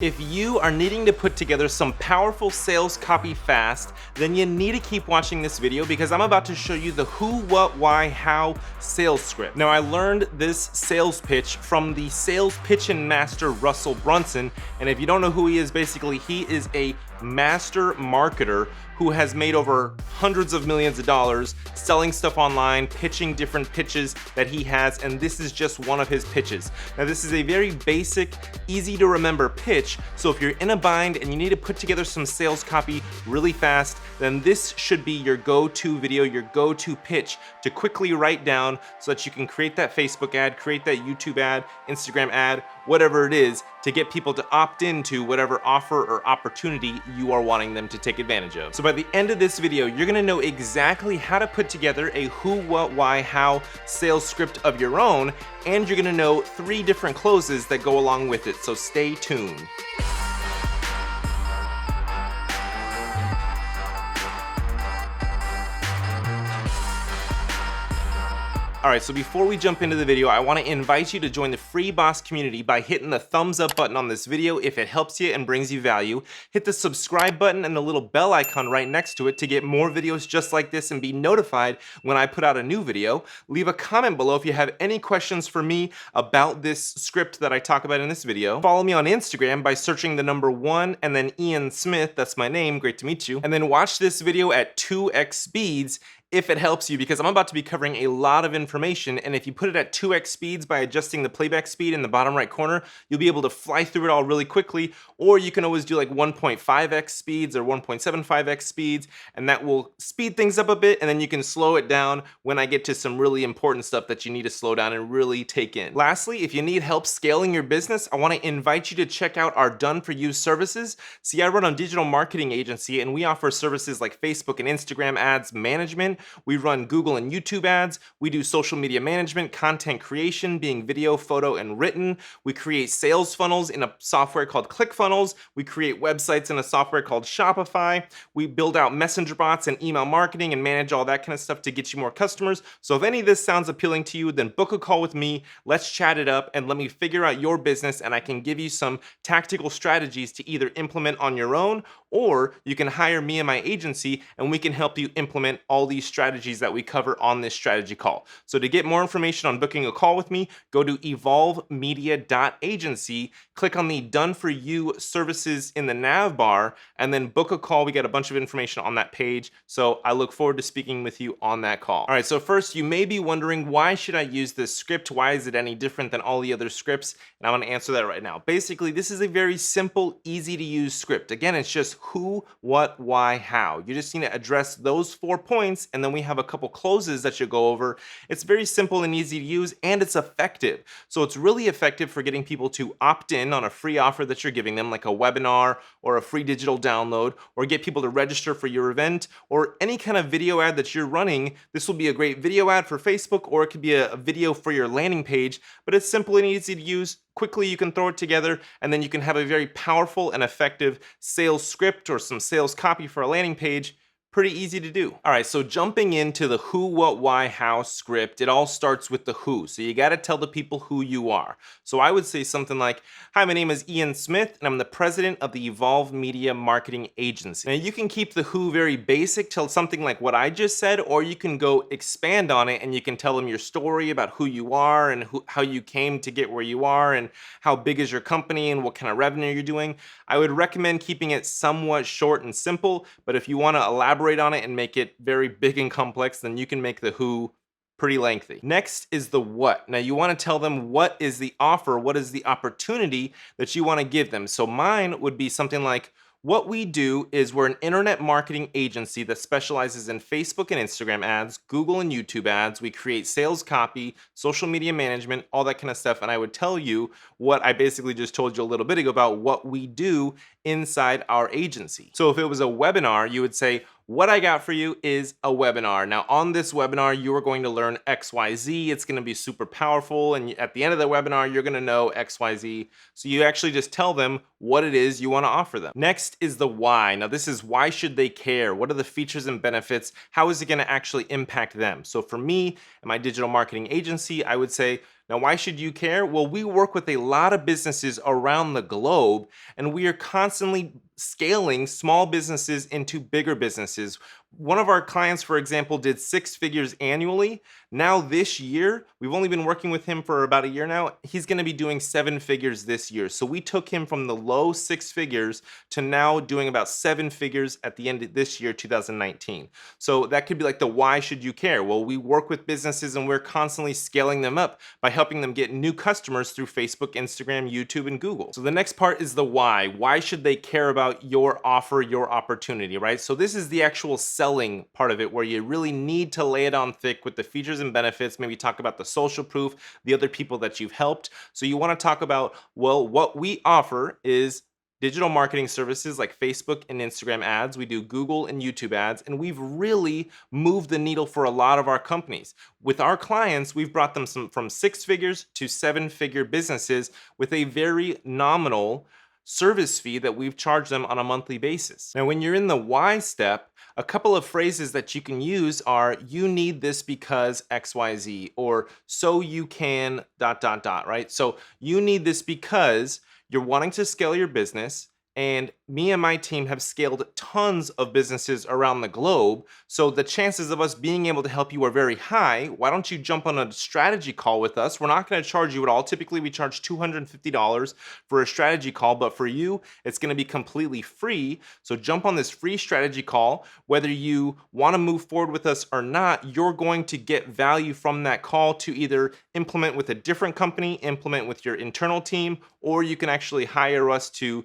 If you are needing to put together some powerful sales copy fast, then you need to keep watching this video because I'm about to show you the who, what, why, how sales script. Now, I learned this sales pitch from the sales pitching master, Russell Brunson. And if you don't know who he is, basically, he is a master marketer who has made over hundreds of millions of dollars selling stuff online, pitching different pitches that he has, and this is just one of his pitches. Now, this is a very basic, easy to remember pitch, so if you're in a bind and you need to put together some sales copy really fast, then this should be your go-to video, your go-to pitch to quickly write down so that you can create that Facebook ad, create that YouTube ad, Instagram ad, whatever it is, to get people to opt into whatever offer or opportunity you are wanting them to take advantage of. So by the end of this video, you're gonna know exactly how to put together a who, what, why, how sales script of your own, and you're gonna know 3 different closes that go along with it, so stay tuned. Alright, so before we jump into the video, I want to invite you to join the free boss community by hitting the thumbs up button on this video if it helps you and brings you value. Hit the subscribe button and the little bell icon right next to it to get more videos just like this and be notified when I put out a new video. Leave a comment below if you have any questions for me about this script that I talk about in this video. Follow me on Instagram by searching the number 1 and then Ian Smith, that's my name, great to meet you. And then watch this video at 2x speeds if it helps you, because I'm about to be covering a lot of information, and if you put it at 2x speeds by adjusting the playback speed in the bottom right corner, you'll be able to fly through it all really quickly, or you can always do like 1.5x speeds or 1.75x speeds, and that will speed things up a bit, and then you can slow it down when I get to some really important stuff that you need to slow down and really take in. Lastly, if you need help scaling your business, I want to invite you to check out our done-for-you services. See, I run a digital marketing agency, and we offer services like Facebook and Instagram ads management. We run Google and YouTube ads. We do social media management, content creation, being video, photo, and written. We create sales funnels in a software called ClickFunnels. We create websites in a software called Shopify. We build out messenger bots and email marketing and manage all that kind of stuff to get you more customers. So if any of this sounds appealing to you, then book a call with me. Let's chat it up and let me figure out your business, and I can give you some tactical strategies to either implement on your own, or you can hire me and my agency and we can help you implement all these strategies that we cover on this strategy call. So to get more information on booking a call with me, go to evolvemedia.agency, click on the Done For You services in the nav bar, and then book a call. We get a bunch of information on that page. So I look forward to speaking with you on that call. All right, so first you may be wondering, why should I use this script? Why is it any different than all the other scripts? And I want to answer that right now. Basically, this is a very simple, easy to use script. Again, it's just who, what, why, how. You just need to address those 4 points, and then we have a couple closes that you go over. It's very simple and easy to use, and it's effective. So it's really effective for getting people to opt in on a free offer that you're giving them, like a webinar or a free digital download, or get people to register for your event, or any kind of video ad that you're running. This will be a great video ad for Facebook, or it could be a video for your landing page, but it's simple and easy to use. Quickly, you can throw it together, and then you can have a very powerful and effective sales script or some sales copy for a landing page. Pretty easy to do. All right, so jumping into the who, what, why, how script, it all starts with the who. So you got to tell the people who you are. So I would say something like, hi, my name is Ian Smith, and I'm the president of the Evolve Media Marketing Agency. Now, you can keep the who very basic, tell something like what I just said, or you can go expand on it and you can tell them your story about who you are and how you came to get where you are and how big is your company and what kind of revenue you're doing. I would recommend keeping it somewhat short and simple, but if you want to elaborate on it and make it very big and complex, then you can make the who pretty lengthy. Next is the what. Now you want to tell them what is the offer, what is the opportunity that you want to give them. So mine would be something like, what we do is we're an internet marketing agency that specializes in Facebook and Instagram ads, Google and YouTube ads. We create sales copy, social media management, all that kind of stuff. And I would tell you what I basically just told you a little bit ago about what we do inside our agency. So if it was a webinar, you would say, what I got for you is a webinar. Now on this webinar, you are going to learn XYZ. It's going to be super powerful. And at the end of the webinar, you're going to know XYZ. So you actually just tell them what it is you want to offer them. Next is the why. Now this is, why should they care? What are the features and benefits? How is it going to actually impact them? So for me and my digital marketing agency, I would say, Now, why should you care? Well, we work with a lot of businesses around the globe, and we are constantly scaling small businesses into bigger businesses. One of our clients, for example, did 6 figures annually. Now, this year, we've only been working with him for about a year now. He's going to be doing 7 figures this year. So we took him from the low 6 figures to now doing about 7 figures at the end of this year, 2019. So that could be like the why should you care? Well, we work with businesses and we're constantly scaling them up by helping them get new customers through Facebook, Instagram, YouTube, and Google. So the next part is the why. Why should they care about your offer, your opportunity, right? So this is the actual selling part of it, where you really need to lay it on thick with the features and benefits, maybe talk about the social proof, the other people that you've helped. So you want to talk about, well, what we offer is digital marketing services like Facebook and Instagram ads. We do Google and YouTube ads, and we've really moved the needle for a lot of our companies. With our clients, we've brought them from 6 figures to 7 figure businesses with a very nominal service fee that we've charged them on a monthly basis. Now, when you're in the why step, a couple of phrases that you can use are you need this because XYZ, or so you can ... right? So you need this because you're wanting to scale your business, and me and my team have scaled tons of businesses around the globe. So the chances of us being able to help you are very high. Why don't you jump on a strategy call with us? We're not going to charge you at all. Typically, we charge $250 for a strategy call, but for you, it's going to be completely free. So jump on this free strategy call. Whether you want to move forward with us or not, you're going to get value from that call to either implement with a different company, implement with your internal team, or you can actually hire us to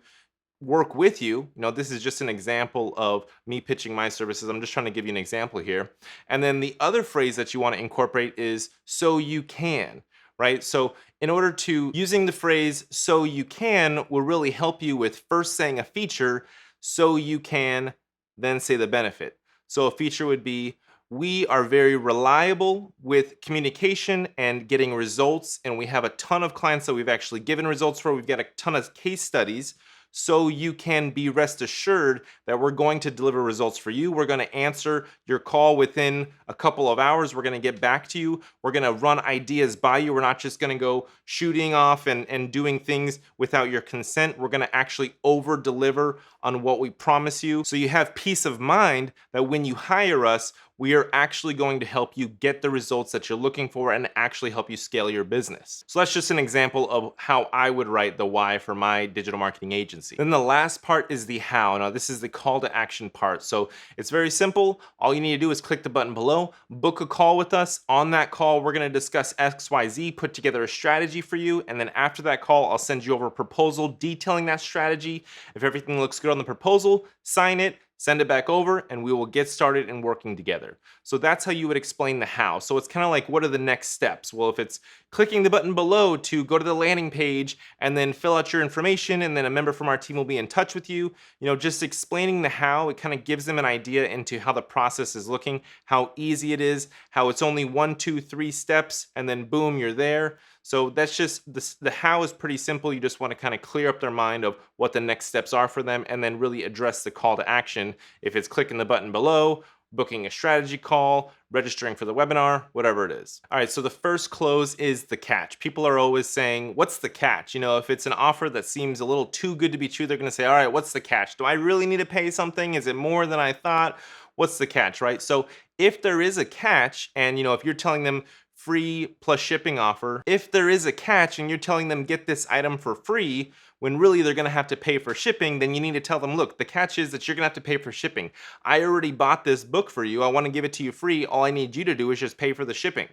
work with you. This is just an example of me pitching my services. I'm just trying to give you an example here. And then the other phrase that you want to incorporate is so you can, right? So in order to using the phrase so you can will really help you with first saying a feature, so you can then say the benefit. So a feature would be, we are very reliable with communication and getting results, and we have a ton of clients that we've actually given results for. We've got a ton of case studies. So you can be rest assured that we're going to deliver results for you. We're going to answer your call within a couple of hours. We're going to get back to you. We're going to run ideas by you. We're not just going to go shooting off and doing things without your consent. We're going to actually over deliver on what we promise you. So you have peace of mind that when you hire us, we are actually going to help you get the results that you're looking for and actually help you scale your business. So that's just an example of how I would write the why for my digital marketing agency. Then the last part is the how. Now, this is the call to action part. So it's very simple. All you need to do is click the button below, book a call with us. On that call, we're going to discuss XYZ, put together a strategy for you. And then after that call, I'll send you over a proposal detailing that strategy. If everything looks good on the proposal, sign it, send it back over, and we will get started in working together. So that's how you would explain the how. So it's kind of like, what are the next steps? Well, if it's clicking the button below to go to the landing page and then fill out your information, and then a member from our team will be in touch with you, just explaining the how, it kind of gives them an idea into how the process is looking, how easy it is, how it's only 1, 2, 3 steps, and then boom, you're there. So that's just, the how is pretty simple. You just want to kind of clear up their mind of what the next steps are for them, and then really address the call to action. If it's clicking the button below, booking a strategy call, registering for the webinar, whatever it is. All right, so the first close is the catch. People are always saying, what's the catch? If it's an offer that seems a little too good to be true, they're going to say, all right, what's the catch? Do I really need to pay something? Is it more than I thought? What's the catch, right? So if there is a catch, and if you're telling them free plus shipping offer, if there is a catch and you're telling them get this item for free, when really they're going to have to pay for shipping, then you need to tell them, look, the catch is that you're going to have to pay for shipping. I already bought this book for you. I want to give it to you free. All I need you to do is just pay for the shipping.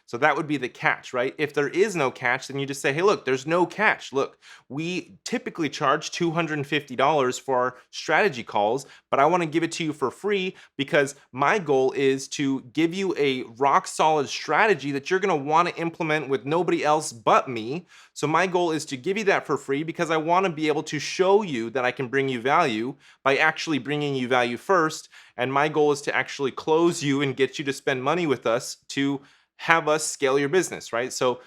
So that would be the catch, right? If there is no catch, then you just say, hey, look, there's no catch. Look, we typically charge $250 for our strategy calls, but I want to give it to you for free because my goal is to give you a rock solid strategy that you're going to want to implement with nobody else but me. So my goal is to give you that for free because I want to be able to show you that I can bring you value by actually bringing you value first. And my goal is to actually close you and get you to spend money with us to have us scale your business, right? So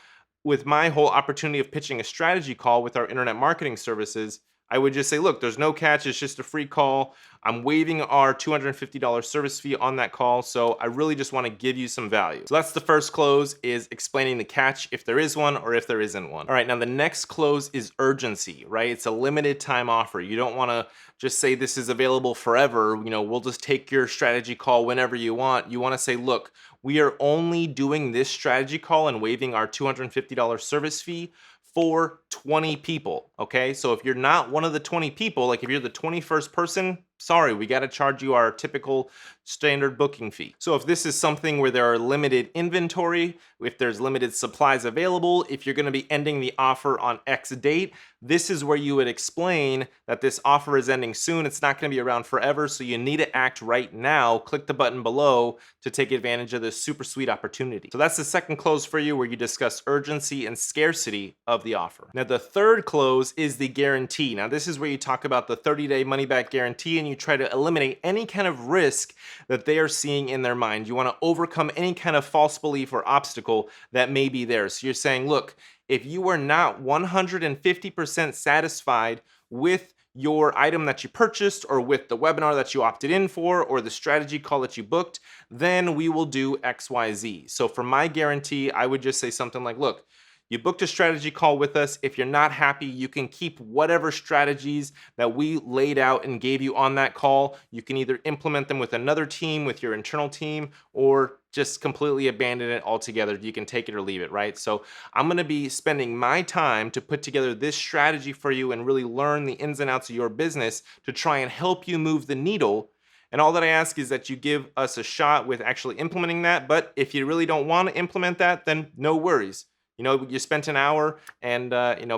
with my whole opportunity of pitching a strategy call with our internet marketing services, I would just say, look, there's no catch. It's just a free call. I'm waiving our $250 service fee on that call. So I really just want to give you some value. So that's the first close, is explaining the catch if there is one or if there isn't one. All right, now the next close is urgency, right? It's a limited time offer. You don't want to just say this is available forever. We'll just take your strategy call whenever you want. You want to say, look, we are only doing this strategy call and waiving our $250 service fee for 20 people, okay? So if you're not one of the 20 people, like if you're the 21st person, sorry, we gotta charge you our typical standard booking fee. So if this is something where there are limited inventory, if there's limited supplies available, if you're gonna be ending the offer on X date, this is where you would explain that this offer is ending soon. It's not gonna be around forever, so you need to act right now. Click the button below to take advantage of this super sweet opportunity. So that's the second close for you, where you discuss urgency and scarcity of the offer. Now the third close is the guarantee. Now this is where you talk about the 30-day money-back guarantee, and you try to eliminate any kind of risk that they are seeing in their mind. You want to overcome any kind of false belief or obstacle that may be there. So you're saying, look, if you are not 150% satisfied with your item that you purchased, or with the webinar that you opted in for, or the strategy call that you booked, then we will do XYZ. So for my guarantee, I would just say something like, look, you booked a strategy call with us. If you're not happy, you can keep whatever strategies that we laid out and gave you on that call. You can either implement them with another team, with your internal team, or just completely abandon it altogether. You can take it or leave it, right? So I'm gonna be spending my time to put together this strategy for you and really learn the ins and outs of your business to try and help you move the needle. And all that I ask is that you give us a shot with actually implementing that. But if you really don't want to implement that, then no worries. You spent an hour, and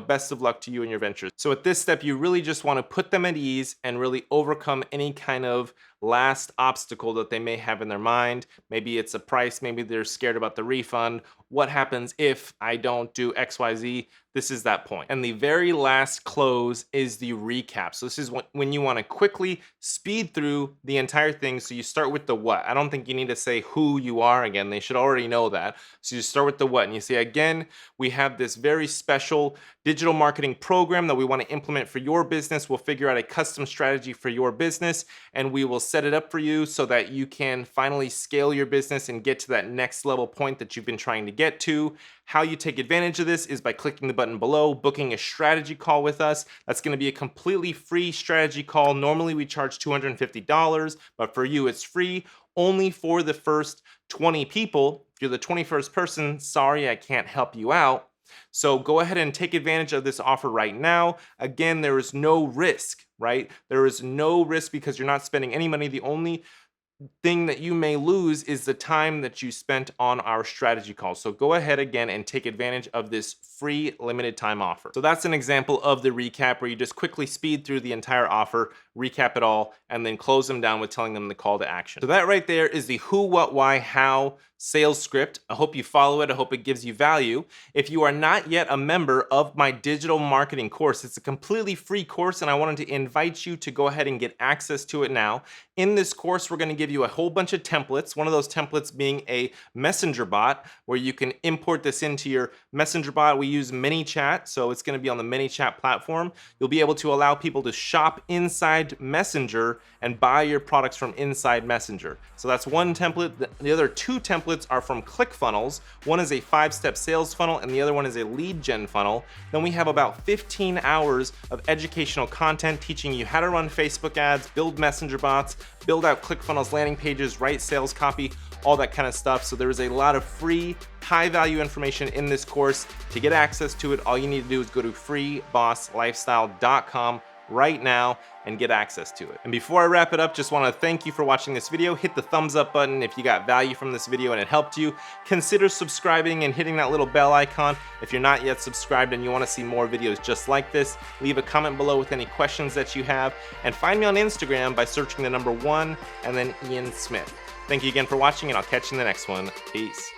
best of luck to you and your ventures. So at this step, you really just want to put them at ease and really overcome any kind of last obstacle that they may have in their mind. Maybe it's a price, maybe they're scared about the refund. What happens if I don't do XYZ? This is that point. And the very last close is the recap. So this is when you want to quickly speed through the entire thing. So you start with the what. I don't think you need to say who you are again. They should already know that. So you start with the what, and you say, again, we have this very special digital marketing program that we want to implement for your business. We'll figure out a custom strategy for your business, and we will set it up for you so that you can finally scale your business and get to that next level point that you've been trying to get to. How you take advantage of this is by clicking the button below, booking a strategy call with us. That's going to be a completely free strategy call. Normally we charge $250, but for you it's free, only for the first 20 people. If you're the 21st person, sorry, I can't help you out. So go ahead and take advantage of this offer right now. Again, there is no risk, right? There is no risk because you're not spending any money. The only thing that you may lose is the time that you spent on our strategy call. So go ahead again and take advantage of this free limited time offer. So that's an example of the recap, where you just quickly speed through the entire offer, recap it all, and then close them down with telling them the call to action. So that right there is the who, what, why, how sales script. I hope you follow it. I hope it gives you value. If you are not yet a member of my digital marketing course, it's a completely free course, and I wanted to invite you to go ahead and get access to it now. In this course, we're going to give you a whole bunch of templates, one of those templates being a messenger bot, where you can import this into your messenger bot. We use ManyChat, so it's going to be on the ManyChat platform. You'll be able to allow people to shop inside Messenger and buy your products from inside Messenger. So that's one template. The other two templates are from ClickFunnels. One is a 5-step sales funnel, and the other one is a lead gen funnel. Then we have about 15 hours of educational content teaching you how to run Facebook ads, build messenger bots, build out ClickFunnels landing pages, write sales copy, all that kind of stuff. So there is a lot of free, high value information in this course. To get access to it, all you need to do is go to freebosslifestyle.com right now and get access to it. And before I wrap it up, just want to thank you for watching this video. Hit the thumbs up button if you got value from this video and it helped you. Consider subscribing and hitting that little bell icon if you're not yet subscribed and you want to see more videos just like this. Leave a comment below with any questions that you have, and find me on Instagram by searching the number 1 and then Ian Smith. Thank you again for watching, and I'll catch you in the next one. Peace.